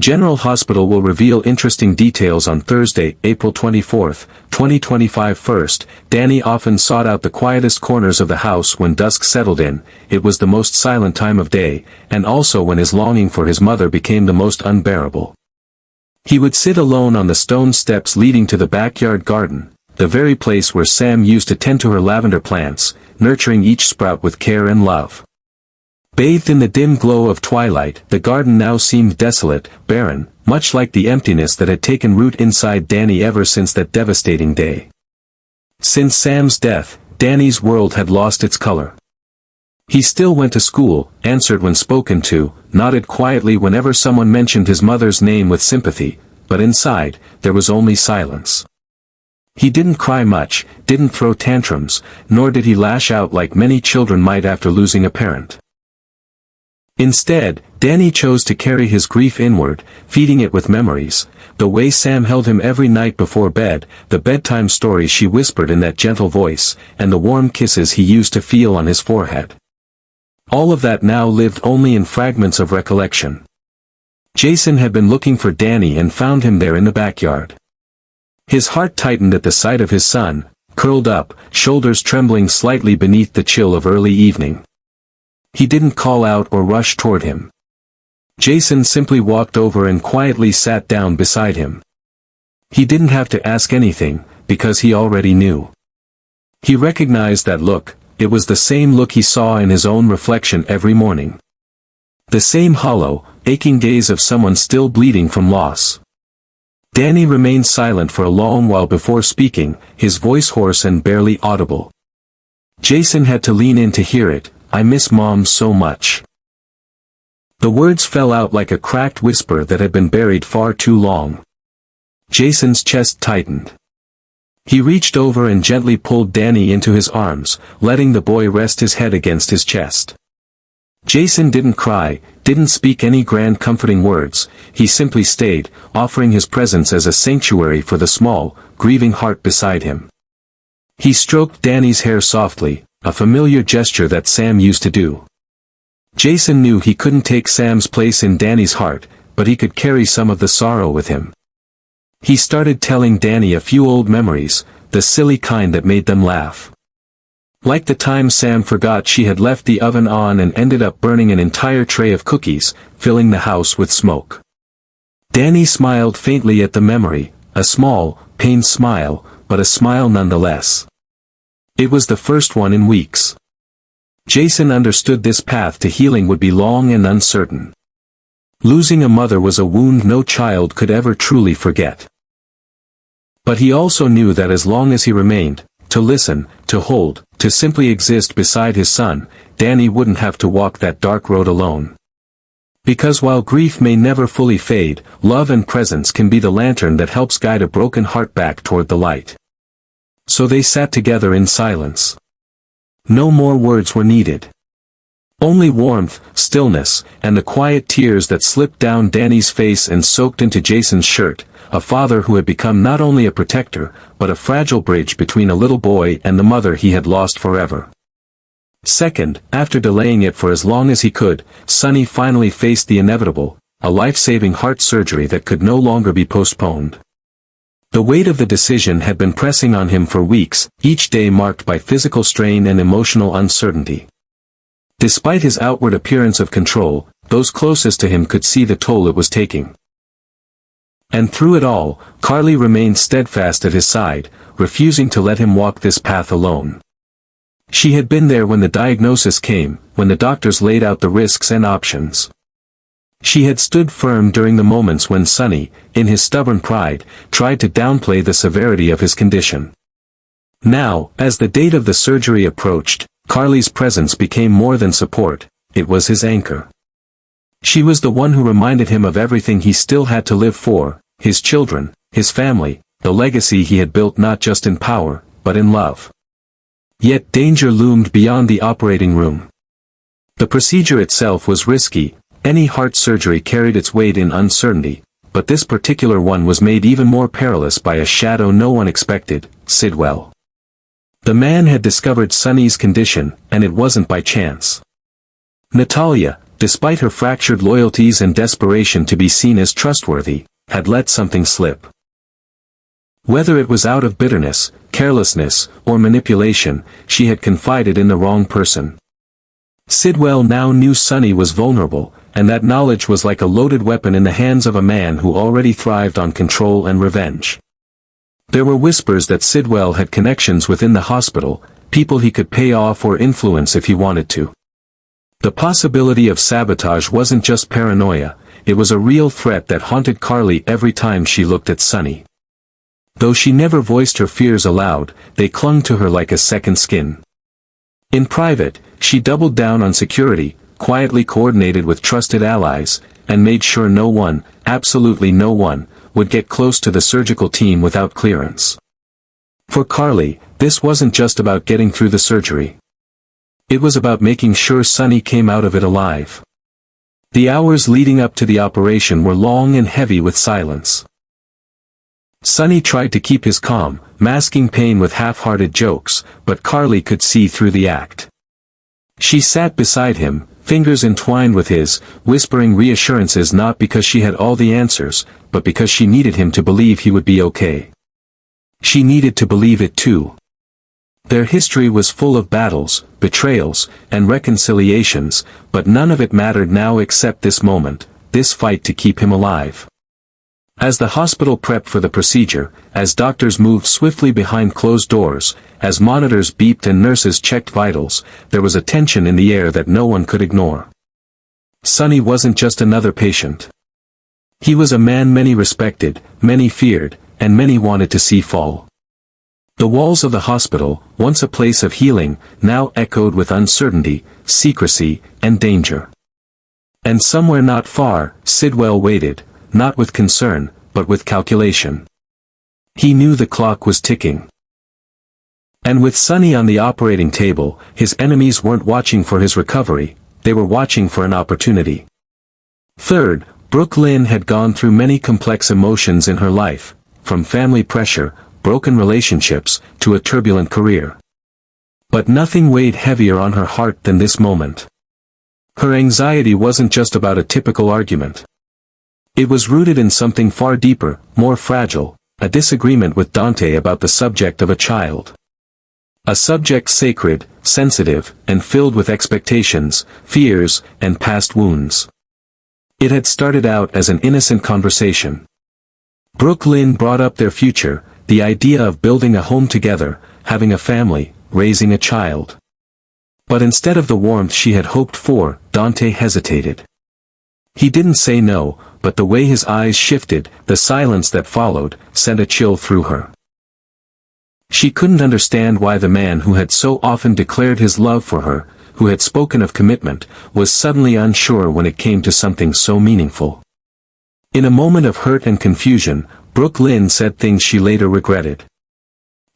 General Hospital will reveal interesting details on Thursday, April 24, 2025. First, Dany often sought out the quietest corners of the house when dusk settled in. It was the most silent time of day, and also when his longing for his mother became the most unbearable. He would sit alone on the stone steps leading to the backyard garden, the very place where Sam used to tend to her lavender plants, nurturing each sprout with care and love. Bathed in the dim glow of twilight, the garden now seemed desolate, barren, much like the emptiness that had taken root inside Dany ever since that devastating day. Since Sam's death, Dany's world had lost its color. He still went to school, answered when spoken to, nodded quietly whenever someone mentioned his mother's name with sympathy, but inside, there was only silence. He didn't cry much, didn't throw tantrums, nor did he lash out like many children might after losing a parent. Instead, Dany chose to carry his grief inward, feeding it with memories, the way Sam held him every night before bed, the bedtime stories she whispered in that gentle voice, and the warm kisses he used to feel on his forehead. All of that now lived only in fragments of recollection. Jason had been looking for Dany and found him there in the backyard. His heart tightened at the sight of his son, curled up, shoulders trembling slightly beneath the chill of early evening. He didn't call out or rush toward him. Jason simply walked over and quietly sat down beside him. He didn't have to ask anything, because he already knew. He recognized that look. It was the same look he saw in his own reflection every morning. The same hollow, aching gaze of someone still bleeding from loss. Dany remained silent for a long while before speaking, his voice hoarse and barely audible. Jason had to lean in to hear it. "I miss Mom so much." The words fell out like a cracked whisper that had been buried far too long. Jason's chest tightened. He reached over and gently pulled Dany into his arms, letting the boy rest his head against his chest. Jason didn't cry, didn't speak any grand comforting words, he simply stayed, offering his presence as a sanctuary for the small, grieving heart beside him. He stroked Dany's hair softly, a familiar gesture that Sam used to do. Jason knew he couldn't take Sam's place in Dany's heart, but he could carry some of the sorrow with him. He started telling Dany a few old memories, the silly kind that made them laugh. Like the time Sam forgot she had left the oven on and ended up burning an entire tray of cookies, filling the house with smoke. Dany smiled faintly at the memory, a small, pained smile, but a smile nonetheless. It was the first one in weeks. Jason understood this path to healing would be long and uncertain. Losing a mother was a wound no child could ever truly forget. But he also knew that as long as he remained, to listen, to hold, to simply exist beside his son, Dany wouldn't have to walk that dark road alone. Because while grief may never fully fade, love and presence can be the lantern that helps guide a broken heart back toward the light. So they sat together in silence. No more words were needed. Only warmth, stillness, and the quiet tears that slipped down Dany's face and soaked into Jason's shirt, a father who had become not only a protector, but a fragile bridge between a little boy and the mother he had lost forever. Second, after delaying it for as long as he could, Sonny finally faced the inevitable, a life-saving heart surgery that could no longer be postponed. The weight of the decision had been pressing on him for weeks, each day marked by physical strain and emotional uncertainty. Despite his outward appearance of control, those closest to him could see the toll it was taking. And through it all, Carly remained steadfast at his side, refusing to let him walk this path alone. She had been there when the diagnosis came, when the doctors laid out the risks and options. She had stood firm during the moments when Sonny, in his stubborn pride, tried to downplay the severity of his condition. Now, as the date of the surgery approached, Carly's presence became more than support, it was his anchor. She was the one who reminded him of everything he still had to live for, his children, his family, the legacy he had built not just in power, but in love. Yet danger loomed beyond the operating room. The procedure itself was risky. Any heart surgery carried its weight in uncertainty, but this particular one was made even more perilous by a shadow no one expected, Sidwell. The man had discovered Sonny's condition, and it wasn't by chance. Natalia, despite her fractured loyalties and desperation to be seen as trustworthy, had let something slip. Whether it was out of bitterness, carelessness, or manipulation, she had confided in the wrong person. Sidwell now knew Sunny was vulnerable, and that knowledge was like a loaded weapon in the hands of a man who already thrived on control and revenge. There were whispers that Sidwell had connections within the hospital, people he could pay off or influence if he wanted to. The possibility of sabotage wasn't just paranoia, it was a real threat that haunted Carly every time she looked at Sunny. Though she never voiced her fears aloud, they clung to her like a second skin. In private, she doubled down on security, quietly coordinated with trusted allies, and made sure no one, absolutely no one, would get close to the surgical team without clearance. For Carly, this wasn't just about getting through the surgery. It was about making sure Sunny came out of it alive. The hours leading up to the operation were long and heavy with silence. Sunny tried to keep his calm, masking pain with half-hearted jokes, but Carly could see through the act. She sat beside him, fingers entwined with his, whispering reassurances not because she had all the answers, but because she needed him to believe he would be okay. She needed to believe it too. Their history was full of battles, betrayals, and reconciliations, but none of it mattered now except this moment, this fight to keep him alive. As the hospital prepped for the procedure, as doctors moved swiftly behind closed doors, as monitors beeped and nurses checked vitals, there was a tension in the air that no one could ignore. Sunny wasn't just another patient. He was a man many respected, many feared, and many wanted to see fall. The walls of the hospital, once a place of healing, now echoed with uncertainty, secrecy, and danger. And somewhere not far, Sidwell waited, not with concern, but with calculation. He knew the clock was ticking. And with Sunny on the operating table, his enemies weren't watching for his recovery, they were watching for an opportunity. Third, Brook Lynn had gone through many complex emotions in her life, from family pressure, broken relationships, to a turbulent career. But nothing weighed heavier on her heart than this moment. Her anxiety wasn't just about a typical argument. It was rooted in something far deeper, more fragile, a disagreement with Dante about the subject of a child. A subject sacred, sensitive, and filled with expectations, fears, and past wounds. It had started out as an innocent conversation. Brook Lynn brought up their future, the idea of building a home together, having a family, raising a child. But instead of the warmth she had hoped for, Dante hesitated. He didn't say no, but the way his eyes shifted, the silence that followed, sent a chill through her. She couldn't understand why the man who had so often declared his love for her, who had spoken of commitment, was suddenly unsure when it came to something so meaningful. In a moment of hurt and confusion, Brook Lynn said things she later regretted.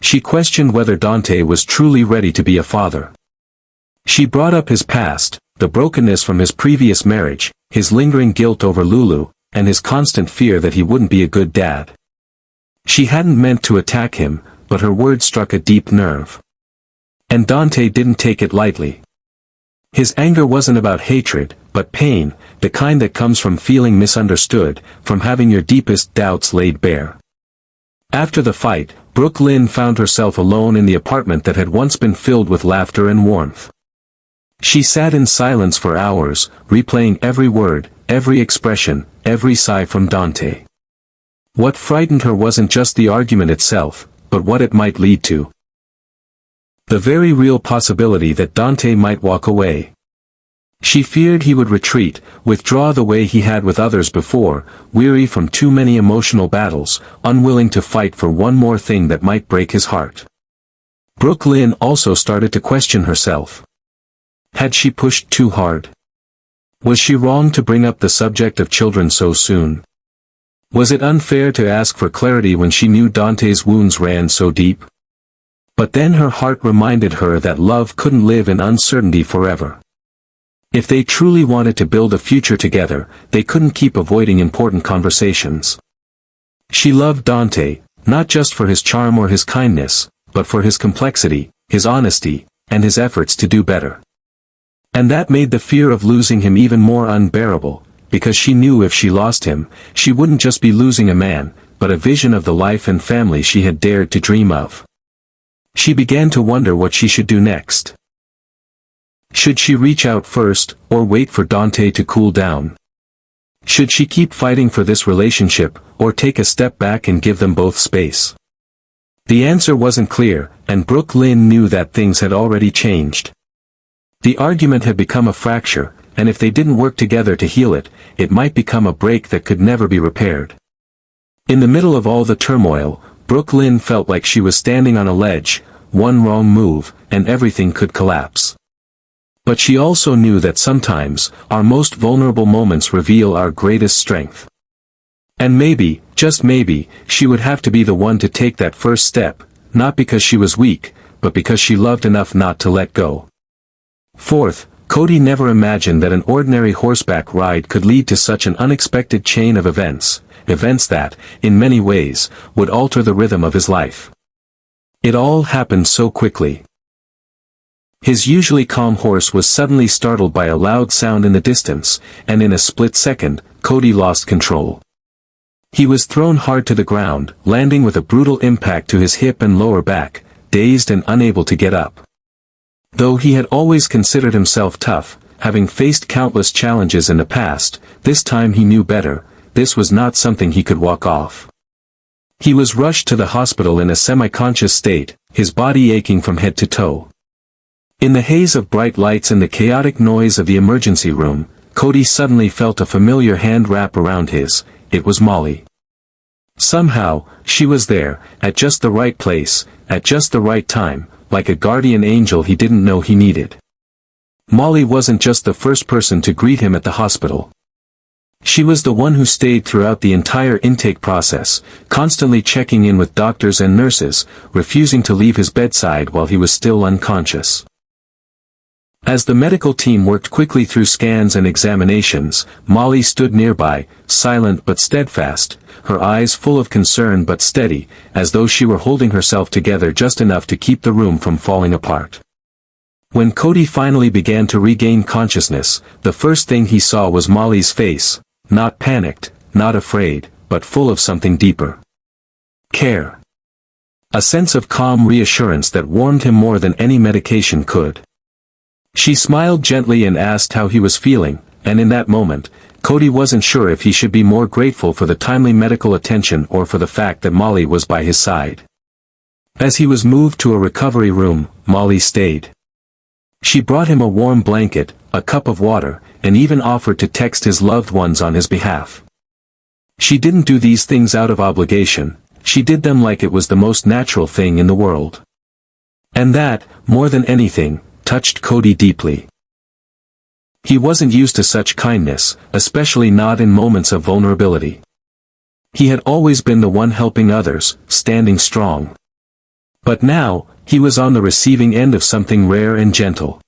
She questioned whether Dante was truly ready to be a father. She brought up his past, the brokenness from his previous marriage, his lingering guilt over Lulu, and his constant fear that he wouldn't be a good dad. She hadn't meant to attack him, but her words struck a deep nerve. And Dante didn't take it lightly. His anger wasn't about hatred, but pain, the kind that comes from feeling misunderstood, from having your deepest doubts laid bare. After the fight, Brook Lynn found herself alone in the apartment that had once been filled with laughter and warmth. She sat in silence for hours, replaying every word, every expression, every sigh from Dante. What frightened her wasn't just the argument itself, but what it might lead to. The very real possibility that Dante might walk away. She feared he would retreat, withdraw the way he had with others before, weary from too many emotional battles, unwilling to fight for one more thing that might break his heart. Brook Lynn also started to question herself. Had she pushed too hard? Was she wrong to bring up the subject of children so soon? Was it unfair to ask for clarity when she knew Dante's wounds ran so deep? But then her heart reminded her that love couldn't live in uncertainty forever. If they truly wanted to build a future together, they couldn't keep avoiding important conversations. She loved Dante, not just for his charm or his kindness, but for his complexity, his honesty, and his efforts to do better. And that made the fear of losing him even more unbearable, because she knew if she lost him, she wouldn't just be losing a man, but a vision of the life and family she had dared to dream of. She began to wonder what she should do next. Should she reach out first, or wait for Dante to cool down? Should she keep fighting for this relationship, or take a step back and give them both space? The answer wasn't clear, and Brook Lynn knew that things had already changed. The argument had become a fracture, and if they didn't work together to heal it, it might become a break that could never be repaired. In the middle of all the turmoil, Brook Lynn felt like she was standing on a ledge, one wrong move, and everything could collapse. But she also knew that sometimes, our most vulnerable moments reveal our greatest strength. And maybe, just maybe, she would have to be the one to take that first step, not because she was weak, but because she loved enough not to let go. Fourth, Cody never imagined that an ordinary horseback ride could lead to such an unexpected chain of events that, in many ways, would alter the rhythm of his life. It all happened so quickly. His usually calm horse was suddenly startled by a loud sound in the distance, and in a split second, Cody lost control. He was thrown hard to the ground, landing with a brutal impact to his hip and lower back, dazed and unable to get up. Though he had always considered himself tough, having faced countless challenges in the past, this time he knew better, this was not something he could walk off. He was rushed to the hospital in a semi-conscious state, his body aching from head to toe. In the haze of bright lights and the chaotic noise of the emergency room, Cody suddenly felt a familiar hand wrap around his. It was Molly. Somehow, she was there, at just the right place, at just the right time, like a guardian angel he didn't know he needed. Molly wasn't just the first person to greet him at the hospital. She was the one who stayed throughout the entire intake process, constantly checking in with doctors and nurses, refusing to leave his bedside while he was still unconscious. As the medical team worked quickly through scans and examinations, Molly stood nearby, silent but steadfast, her eyes full of concern but steady, as though she were holding herself together just enough to keep the room from falling apart. When Cody finally began to regain consciousness, the first thing he saw was Molly's face, not panicked, not afraid, but full of something deeper. Care. A sense of calm reassurance that warmed him more than any medication could. She smiled gently and asked how he was feeling, and in that moment, Cody wasn't sure if he should be more grateful for the timely medical attention or for the fact that Molly was by his side. As he was moved to a recovery room, Molly stayed. She brought him a warm blanket, a cup of water, and even offered to text his loved ones on his behalf. She didn't do these things out of obligation, she did them like it was the most natural thing in the world. And that, more than anything, touched Cody deeply. He wasn't used to such kindness, especially not in moments of vulnerability. He had always been the one helping others, standing strong. But now, he was on the receiving end of something rare and gentle.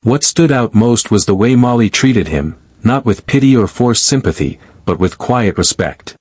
What stood out most was the way Molly treated him, not with pity or forced sympathy, but with quiet respect.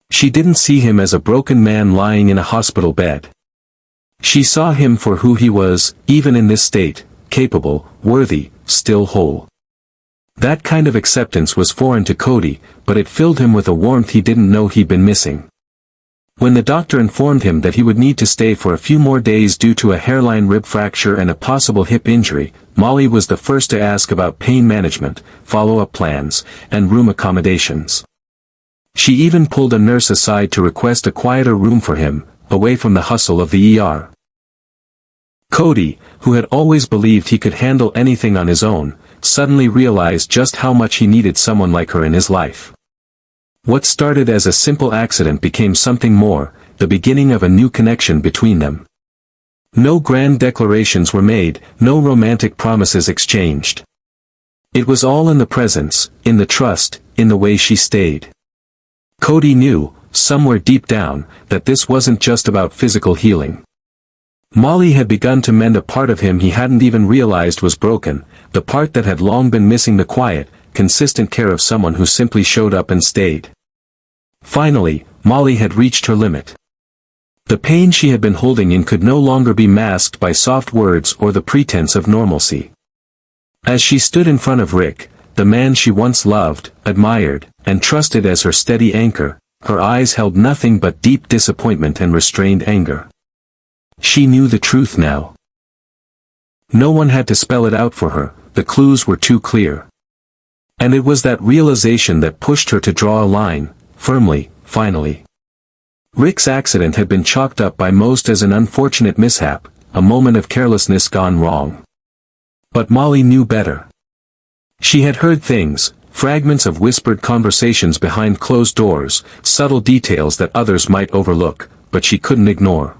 She didn't see him as a broken man lying in a hospital bed. She saw him for who he was, even in this state, capable, worthy, still whole. That kind of acceptance was foreign to Cody, but it filled him with a warmth he didn't know he'd been missing. When the doctor informed him that he would need to stay for a few more days due to a hairline rib fracture and a possible hip injury, Molly was the first to ask about pain management, follow-up plans, and room accommodations. She even pulled a nurse aside to request a quieter room for him, away from the hustle of the ER. Cody, who had always believed he could handle anything on his own, suddenly realized just how much he needed someone like her in his life. What started as a simple accident became something more, the beginning of a new connection between them. No grand declarations were made, no romantic promises exchanged. It was all in the presence, in the trust, in the way she stayed. Cody knew, somewhere deep down, that this wasn't just about physical healing. Molly had begun to mend a part of him he hadn't even realized was broken, the part that had long been missing the quiet, consistent care of someone who simply showed up and stayed. Finally, Molly had reached her limit. The pain she had been holding in could no longer be masked by soft words or the pretense of normalcy. As she stood in front of Rick, the man she once loved, admired, and trusted as her steady anchor, her eyes held nothing but deep disappointment and restrained anger. She knew the truth now. No one had to spell it out for her, the clues were too clear. And it was that realization that pushed her to draw a line, firmly, finally. Rick's accident had been chalked up by most as an unfortunate mishap, a moment of carelessness gone wrong. But Molly knew better. She had heard things, fragments of whispered conversations behind closed doors, subtle details that others might overlook, but she couldn't ignore.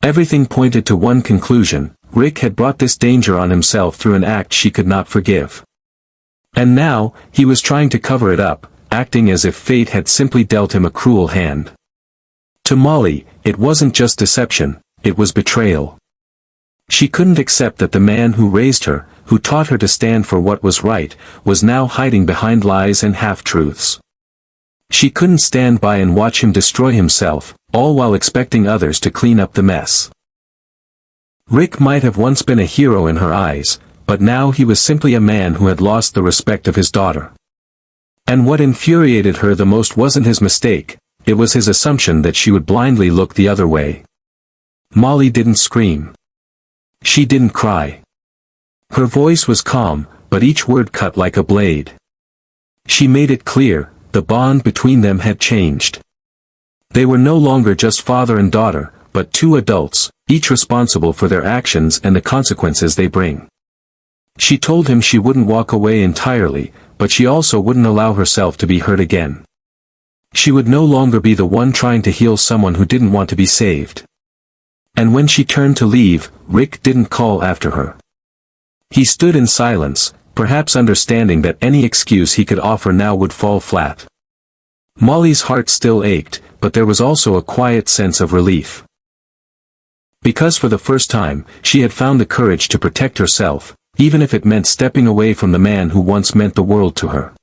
Everything pointed to one conclusion: Rick had brought this danger on himself through an act she could not forgive. And now, he was trying to cover it up, acting as if fate had simply dealt him a cruel hand. To Molly, it wasn't just deception, it was betrayal. She couldn't accept that the man who raised her, who taught her to stand for what was right, was now hiding behind lies and half-truths. She couldn't stand by and watch him destroy himself, all while expecting others to clean up the mess. Rick might have once been a hero in her eyes, but now he was simply a man who had lost the respect of his daughter. And what infuriated her the most wasn't his mistake, it was his assumption that she would blindly look the other way. Molly didn't scream. She didn't cry. Her voice was calm, but each word cut like a blade. She made it clear, the bond between them had changed. They were no longer just father and daughter, but two adults, each responsible for their actions and the consequences they bring. She told him she wouldn't walk away entirely, but she also wouldn't allow herself to be hurt again. She would no longer be the one trying to heal someone who didn't want to be saved. And when she turned to leave, Rick didn't call after her. He stood in silence, perhaps understanding that any excuse he could offer now would fall flat. Molly's heart still ached, but there was also a quiet sense of relief. Because for the first time, she had found the courage to protect herself, even if it meant stepping away from the man who once meant the world to her.